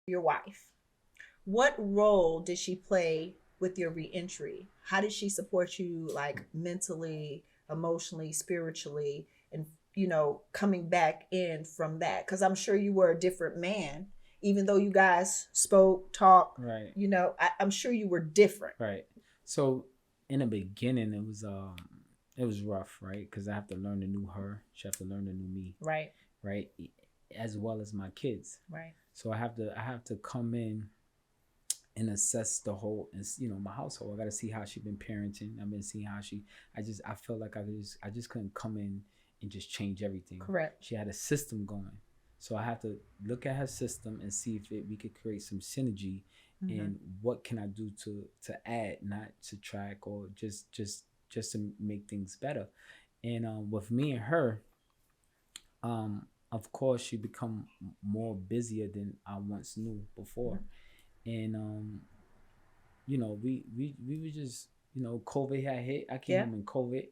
your wife, what role did she play with your reentry? How did she support you, like mentally, emotionally, spiritually, and coming back in from that? Because I'm sure you were a different man, even though you guys spoke, talked. Right. I'm sure you were different. Right. So in the beginning, it was rough, right? Because I have to learn the new her. She have to learn the new me, Right. right? As well as my kids. Right. So I have to come in and assess the whole, my household. I got to see how she been parenting. I've been seeing how I felt like I just couldn't come in and just change everything. Correct. She had a system going. So I have to look at her system and see if we could create some synergy, and what can I do to add, not to track, or just to make things better. And with me and her, of course, she become more busier than I once knew before. And we were just, COVID had hit. I came home in COVID,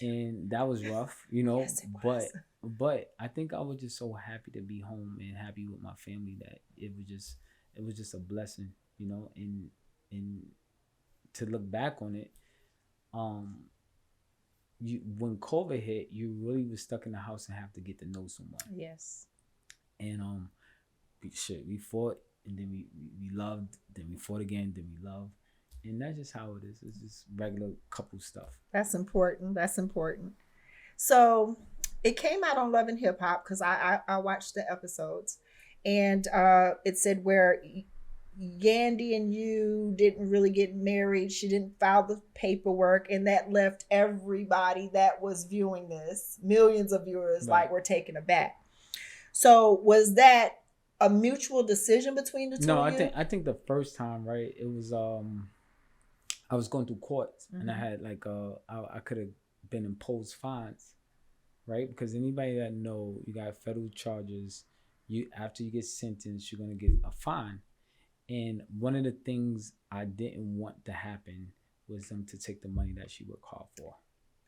and that was rough. Yes, it was. But I think I was just so happy to be home and happy with my family that it was just a blessing. And to look back on it, um you when COVID hit, you really was stuck in the house and have to get to know someone. Yes. And we fought, and then we loved, then we fought again, then we loved. And that's just how it is. It's just regular couple stuff. That's important. That's important. So it came out on Love and Hip Hop because I watched the episodes, and it said where Yandy and you didn't really get married. She didn't file the paperwork, and that left everybody that was viewing this, millions of viewers, Right. like were taken aback. So was that a mutual decision between the two No, of I you? think the first time, right, it was I was going through court, and I had like I could have been imposed fines, right? Because anybody that know, you got federal charges, you after you get sentenced, you're gonna get a fine. And one of the things I didn't want to happen was them to take the money that she worked hard for.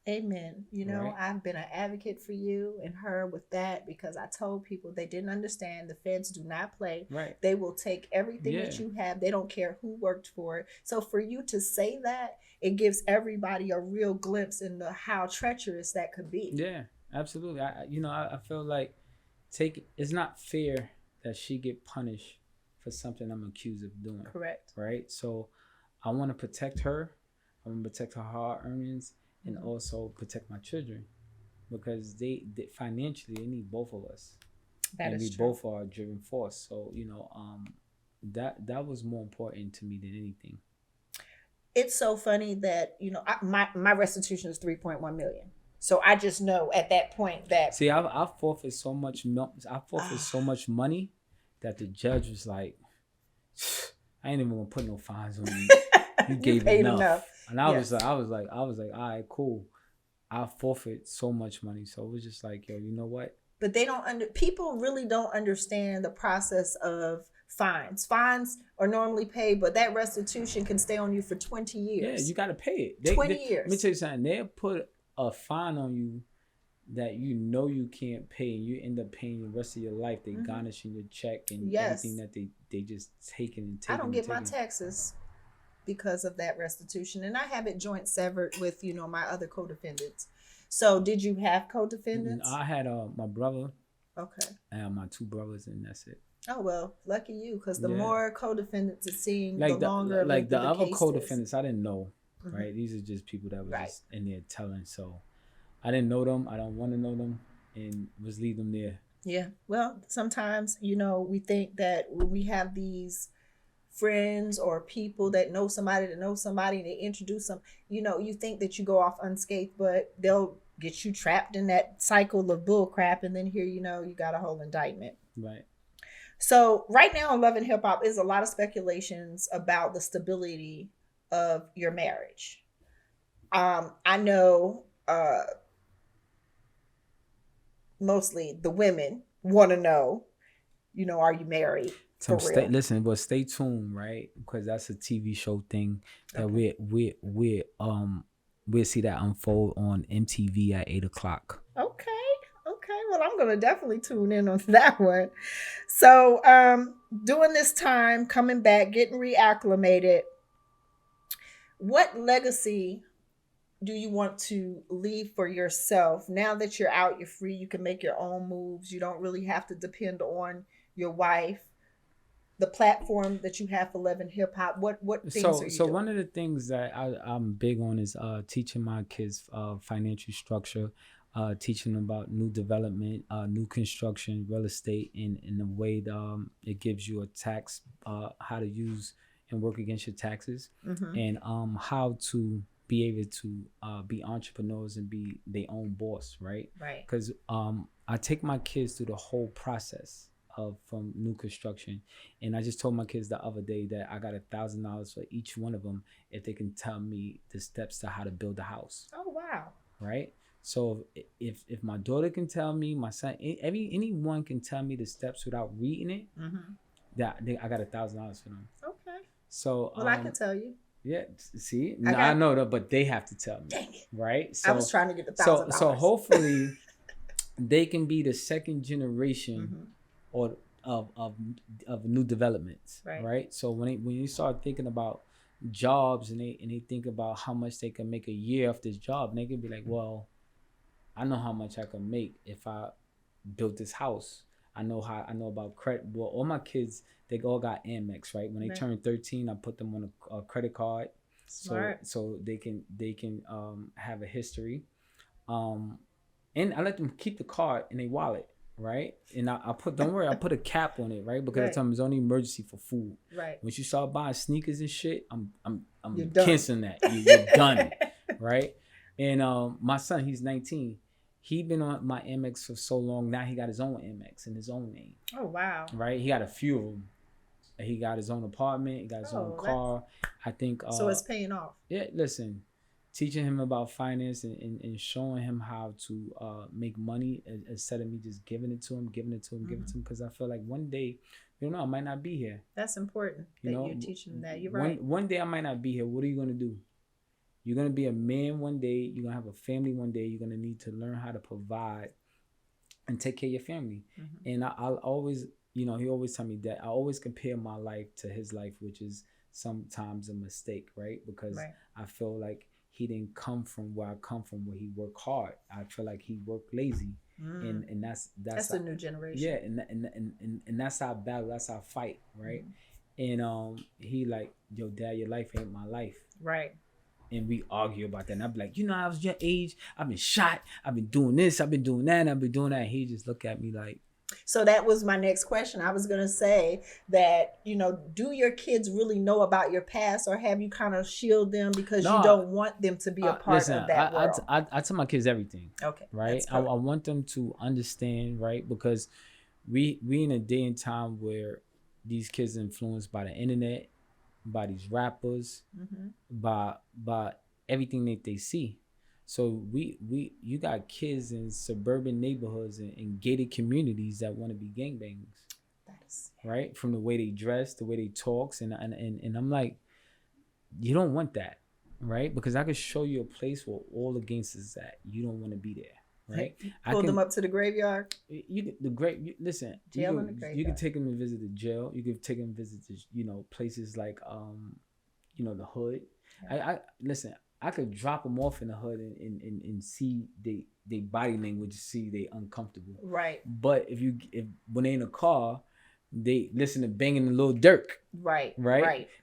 Amen. Right. I've been an advocate for you and her with that because I told people they didn't understand the feds do not play. Right. They will take everything Yeah. that you have. They don't care who worked for it. So for you to say that, it gives everybody a real glimpse into how treacherous that could be. Yeah, absolutely. I feel like it's not fair that she get punished for something I'm accused of doing. Correct. Right. So I want to protect her. I want to protect her hard earnings, and also protect my children, because they financially they need both of us. That and is we true. both are a driven force. So that was more important to me than anything. It's so funny that my restitution is 3.1 million. So I just know at that point that See, I forfeit so much. I forfeit so much money that the judge was like, "I ain't even gonna put no fines on you. You gave paid enough." And I Yes. was like, all right, cool. I forfeit so much money, so it was just like, yo, you know what? But they don't people really don't understand the process of fines. Fines are normally paid, but that restitution can stay on you for 20 Yeah, years. you got to pay it. 20 Let me years. tell you something. They'll put a fine on you that you can't pay, and you end up paying the rest of your life. They garnishing your check and Yes. everything that they just taking and I taking. don't get my taxes because of that restitution, and I have it joint severed with my other co-defendants. So did you have co-defendants? I had my brother. Okay. And my two brothers, and that's it. Oh well, lucky you, because the Yeah. more co-defendants it seems, Like the longer like the other case is. co-defendants, I didn't know. Right, these are just people that were Right. just in there telling. So I didn't know them. I don't want to know them, and just leave them there. Yeah. Well, sometimes, we think that when we have these friends or people that know somebody and they introduce them, you think that you go off unscathed, but they'll get you trapped in that cycle of bull crap. And then here, you got a whole indictment. Right. So right now in Love and Hip Hop is a lot of speculations about the stability of your marriage. I know mostly the women want to know, are you married? Listen, but stay tuned, right? Because that's a TV show thing that we'll see that unfold on MTV at 8:00. Okay. Well, I'm gonna definitely tune in on that one. So, during this time, coming back, getting reacclimated, what legacy do you want to leave for yourself now that you're out, you're free, you can make your own moves, you don't really have to depend on your wife, the platform that you have for Love and Hip Hop? What things are you So doing? one of the things that I'm big on is teaching my kids financial structure, teaching them about new development, new construction, real estate, in the way that, it gives you a tax, how to use and work against your taxes, Mm-hmm. and how to be able to be entrepreneurs and be their own boss, right? Right. Because I take my kids through the whole process of from new construction. And I just told my kids the other day that I got $1,000 for each one of them if they can tell me the steps to how to build a house. Oh wow. Right. So if my daughter can tell me, my son, anyone can tell me the steps without reading it, I got $1,000 for them. Okay. So well, I can tell you. Yeah, see, I know that, but they have to tell me. Dang it. Right. So I was trying to get $1,000. So hopefully they can be the second generation or of new developments, right? So when you start thinking about jobs and they think about how much they can make a year off this job, and they can be like, well, I know how much I can make if I built this house. I know about credit. Well, all my kids, they all got Amex, right? When they turn 13, I put them on a credit card. Smart. So they can have a history. And I let them keep the card in their wallet, right? And I put, don't worry, I put a cap on it, right? Because I tell them it's only emergency for food. Right. Once you start buying sneakers and shit, I'm You're canceling that. You're done, right? And my son, he's 19. He been on my Amex for so long. Now he got his own Amex in his own name. Oh wow! Right? He got a few of them. He got his own apartment. He got his own car. I think. So it's paying off. Yeah. Listen, teaching him about finance and showing him how to make money instead of me just giving it to him, giving it to him. Because I feel like one day, you know, I might not be here. That's important. You're teaching them that. You're right. One day I might not be here. What are you gonna do? You're going to be a man one day. You're going to have a family one day. You're going to need to learn how to provide and take care of your family. And I'll always, you know, he always tell me that I always compare my life to his life, which is sometimes a mistake, right? Because I feel like he didn't come from where I come from, where he worked hard. I feel like he worked lazy. And that's the new generation. Yeah. And that's our battle. That's our fight. Right. And he like, yo, Dad, your life ain't my life. Right. And we argue about that. And I'd be like, you know, I was your age. I've been shot. I've been doing this. I've been doing that. And I've been doing that. And he just look at me like. So that was my next question. I was going to say that, you know, do your kids really know about your past, or have you kind of shield them because you don't want them to be a part of that world? I tell my kids everything. Okay. Right. I want them to understand, right? Because we in a day and time where these kids are influenced by the internet, by these rappers, by everything that they see. So you got kids in suburban neighborhoods and gated communities that want to be gangbangs. Right? From the way they dress, the way they talks, and I'm like, you don't want that, right? Because I could show you a place where all the gangsters at. You don't want to be there. Right, pull them up to the graveyard. Listen. Jail in the graveyard. You can take them to visit the jail. You can take them to visit, places like, the hood. Yeah. I listen. I could drop them off in the hood and see they body language, see they uncomfortable. Right. But if when they in a car, they listen to Banging the Lil Durk. Right.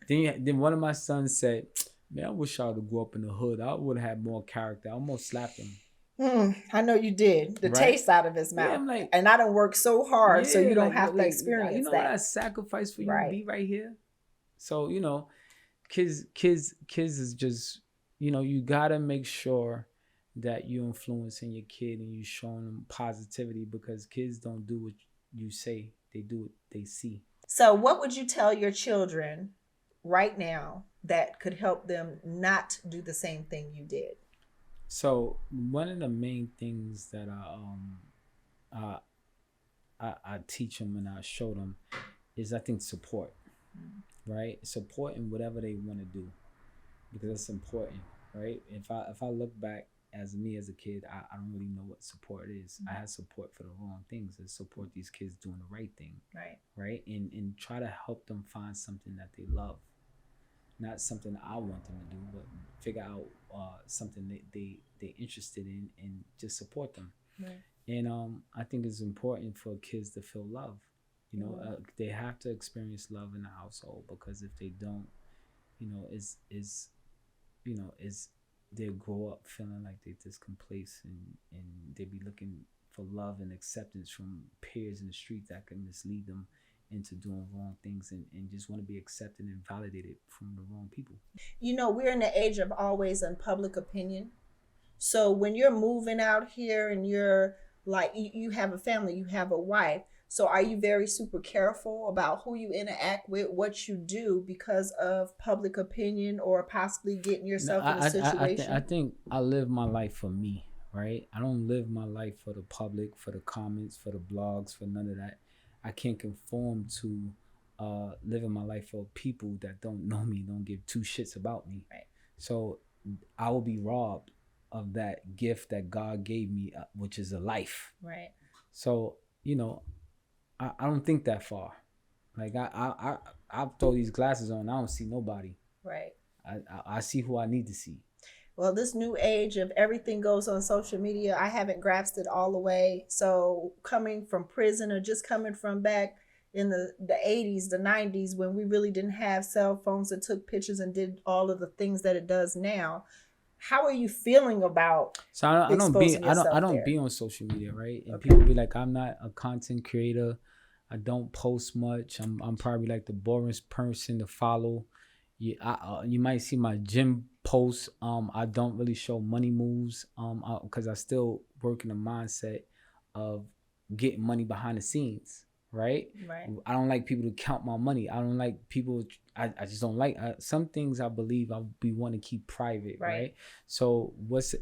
Then one of my sons said, "Man, I wish I would grow up in the hood. I would have had more character. I almost slapped him." I know you did. The taste out of his mouth. Yeah, I'm like, and I done worked so hard, so you don't have to experience that. What I sacrificed for you to be right here. So kids is just, you gotta make sure that you influencing your kid and you showing them positivity, because kids don't do what you say, they do what they see. So what would you tell your children right now that could help them not do the same thing you did? So one of the main things that I teach them and I show them is, I think, support, right? Support in whatever they want to do, because it's important, right? If I look back as me as a kid, I don't really know what support is. I had support for the wrong things, and support these kids doing the right thing, right, and try to help them find something that they love, not something I want them to do, but figure out something they interested in, and just support them. Right. And I think it's important for kids to feel love. You know, they have to experience love in the household, because if they don't, you know, is you know, is they'll grow up feeling like they just complacent, and they be looking for love and acceptance from peers in the street that can mislead them into doing wrong things, and just want to be accepted and validated from the wrong people. You know, we're in the age of always in public opinion. So when you're moving out here and you're like, you have a family, you have a wife. So are you very super careful about who you interact with, what you do because of public opinion, or possibly getting yourself in a situation? I think I live my life for me, right? I don't live my life for the public, for the comments, for the blogs, for none of that. I can't conform to living my life for people that don't know me, don't give two shits about me. Right. So I will be robbed of that gift that God gave me, which is a life. Right. So, you know, I don't think that far. Like I throw these glasses on, I don't see nobody. Right. I see who I need to see. Well, this new age of everything goes on social media, I haven't grasped it all the way. So coming from prison, or just coming from back in the 80s, the 90s, when we really didn't have cell phones that took pictures and did all of the things that it does now, how are you feeling about so I don't be on social media, right? And people be like, I'm not a content creator, I don't post much, I'm probably like the boringest person to follow. You might see my gym posts. I don't really show money moves because I still work in the mindset of getting money behind the scenes. Right. I don't like people to count my money. I don't like people. I just don't like some things. I believe I'll be want to keep private. Right. So what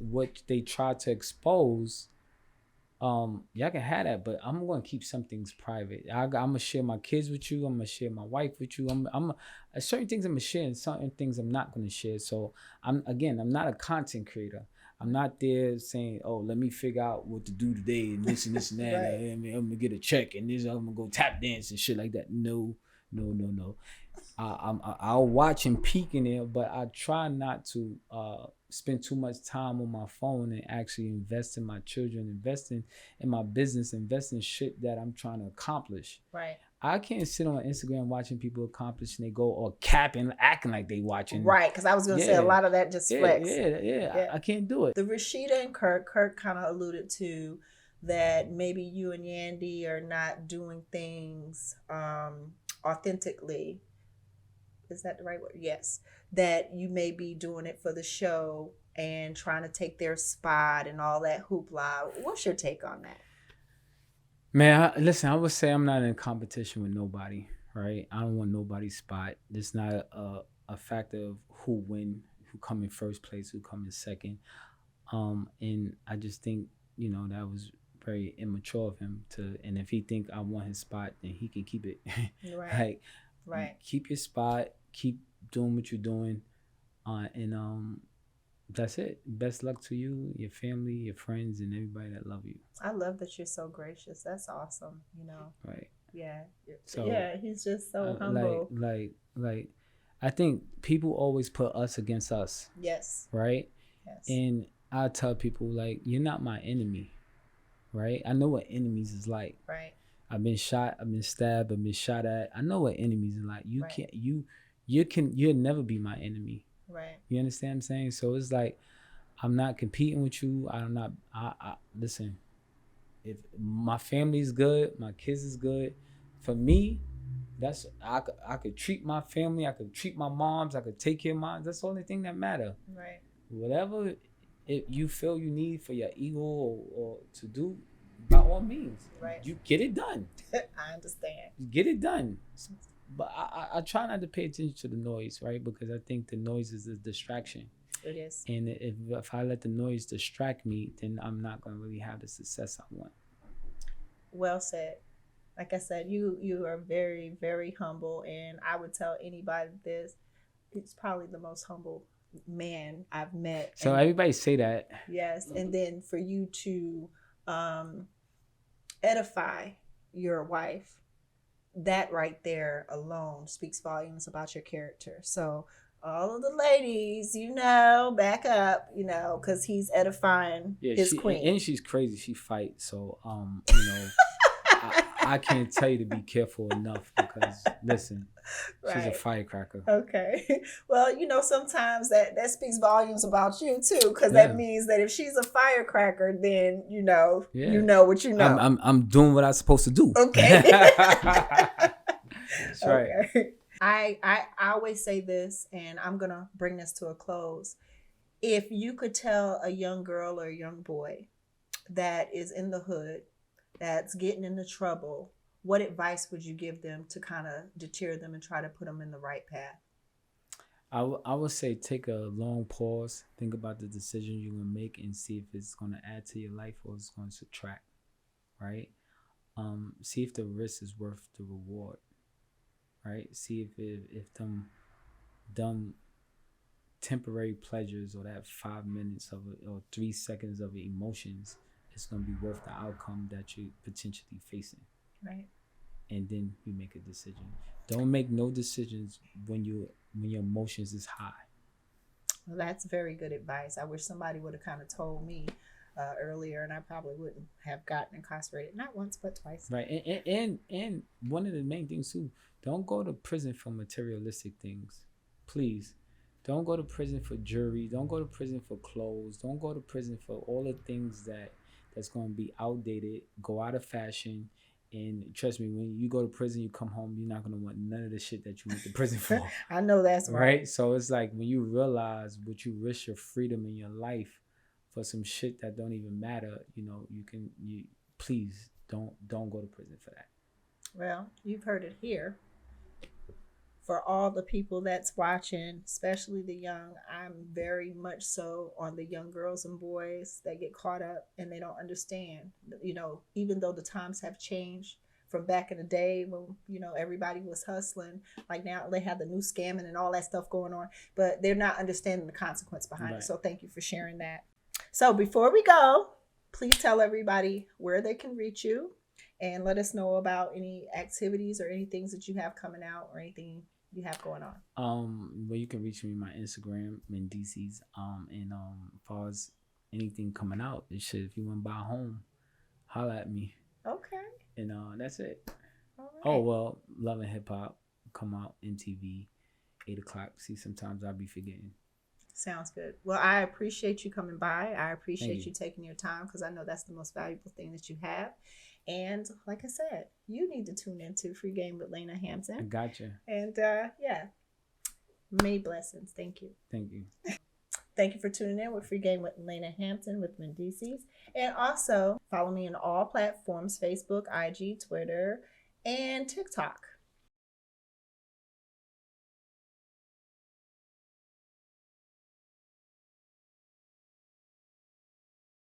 they try to expose, y'all can have that, but I'm gonna keep some things private. I'm gonna share my kids with you. I'm gonna share my wife with you. I'm certain things I'm gonna share, and certain things I'm not gonna share. So I'm not a content creator. I'm not there saying, oh, let me figure out what to do today and this and that. Right. And I'm gonna get a check and this, I'm gonna go tap dance and shit like that. No. I'll watch and peek in there, but I try not to spend too much time on my phone and actually invest in my children, investing in my business, investing in shit that I'm trying to accomplish. Right. I can't sit on Instagram watching people accomplish and they go or capping, acting like they watching. Right, because I was going to say a lot of that just flex. Yeah. I can't do it. The Rasheeda and Kirk kind of alluded to that maybe you and Yandy are not doing things authentically. Is that the right word? Yes. That you may be doing it for the show and trying to take their spot and all that hoopla. What's your take on that? Man, listen, I would say I'm not in competition with nobody, right? I don't want nobody's spot. It's not a factor of who win, who come in first place, who come in second. And I just think, you know, that was very immature of him to, and if he think I want his spot, then he can keep it. Right. Right. Keep your spot, keep doing what you're doing. And that's it. Best luck to you, your family, your friends, and everybody that love you. I love that you're so gracious. That's awesome, you know. Right. Yeah. So, yeah, he's just so humble. Like I think people always put us against us. Yes. Right? Yes. And I tell people, like, you're not my enemy. Right? I know what enemies is like. Right. I've been shot, I've been stabbed, I've been shot at. I know what enemies are like. You'll never be my enemy. Right. You understand what I'm saying? So it's like, I'm not competing with you. Listen, if my family's good, my kids is good, for me, I could treat my family, I could treat my moms, I could take care of moms. That's the only thing that matter. Right. Whatever you feel you need for your ego or to do, by all means, right, you get it done. I understand. You get it done. But I try not to pay attention to the noise, right? Because I think the noise is a distraction. It is. And if I let the noise distract me, then I'm not going to really have the success I want. Well said. Like I said, you are very, very humble. And I would tell anybody this, it's probably the most humble man I've met. So and, everybody say that. yes, and then for you to edify your wife, that right there alone speaks volumes about your character. So all of the ladies, back up, because he's edifying Yeah, his she queen. and she's crazy. She fights, so I can't tell you to be careful enough because listen, she's a Right. firecracker. Okay. Well, sometimes that speaks volumes about you too, because Yeah. that means that if she's a firecracker, then you Yeah. know what you know. I'm doing what I'm supposed to do. Okay. That's right. Okay. I always say this, and I'm gonna bring this to a close. If you could tell a young girl or a young boy that is in the hood, that's getting into trouble, what advice would you give them to kind of deter them and try to put them in the right path? I would say take a long pause, think about the decision you're gonna make, and see if it's gonna add to your life or it's gonna subtract. Right? See if the risk is worth the reward. Right? See if them temporary pleasures or that 5 minutes of it or 3 seconds of emotions is gonna be worth the outcome that you potentially facing. Right. And then you make a decision. Don't make no decisions when your emotions is high. Well, that's very good advice. I wish somebody would have kind of told me earlier, and I probably wouldn't have gotten incarcerated, not once but twice. Right. And one of the main things too, don't go to prison for materialistic things. Please. Don't go to prison for jewelry. Don't go to prison for clothes. Don't go to prison for all the things that's going to be outdated, go out of fashion. And trust me, when you go to prison, you come home, you're not going to want none of the shit that you went to prison for. I know that's right. So it's like when you realize what you risk your freedom in your life for some shit that don't even matter, you please don't go to prison for that. Well, you've heard it here. For all the people that's watching, especially the young, I'm very much so on the young girls and boys that get caught up and they don't understand. Even though the times have changed from back in the day when, everybody was hustling, like now they have the new scamming and all that stuff going on, but they're not understanding the consequence behind Right. it. So thank you for sharing that. So before we go, please tell everybody where they can reach you and let us know about any activities or any things that you have coming out or anything you have going on. Well, you can reach me on my Instagram, Mendeecees. And as far as anything coming out, shit, if you want to buy a home, holla at me. Okay. And that's it. All right. Oh well, Love and Hip Hop come out MTV 8:00. See, sometimes I'll be forgetting. Sounds good. Well, I appreciate you coming by. I appreciate you taking your time because I know that's the most valuable thing that you have. And like I said, you need to tune into Free Game with Lana I Hampton. gotcha. And yeah, many blessings. Thank you. Thank you. Thank you for tuning in with Free Game with Lana Hampton with Mendeecees. And also follow me on all platforms, Facebook, IG, Twitter, and TikTok.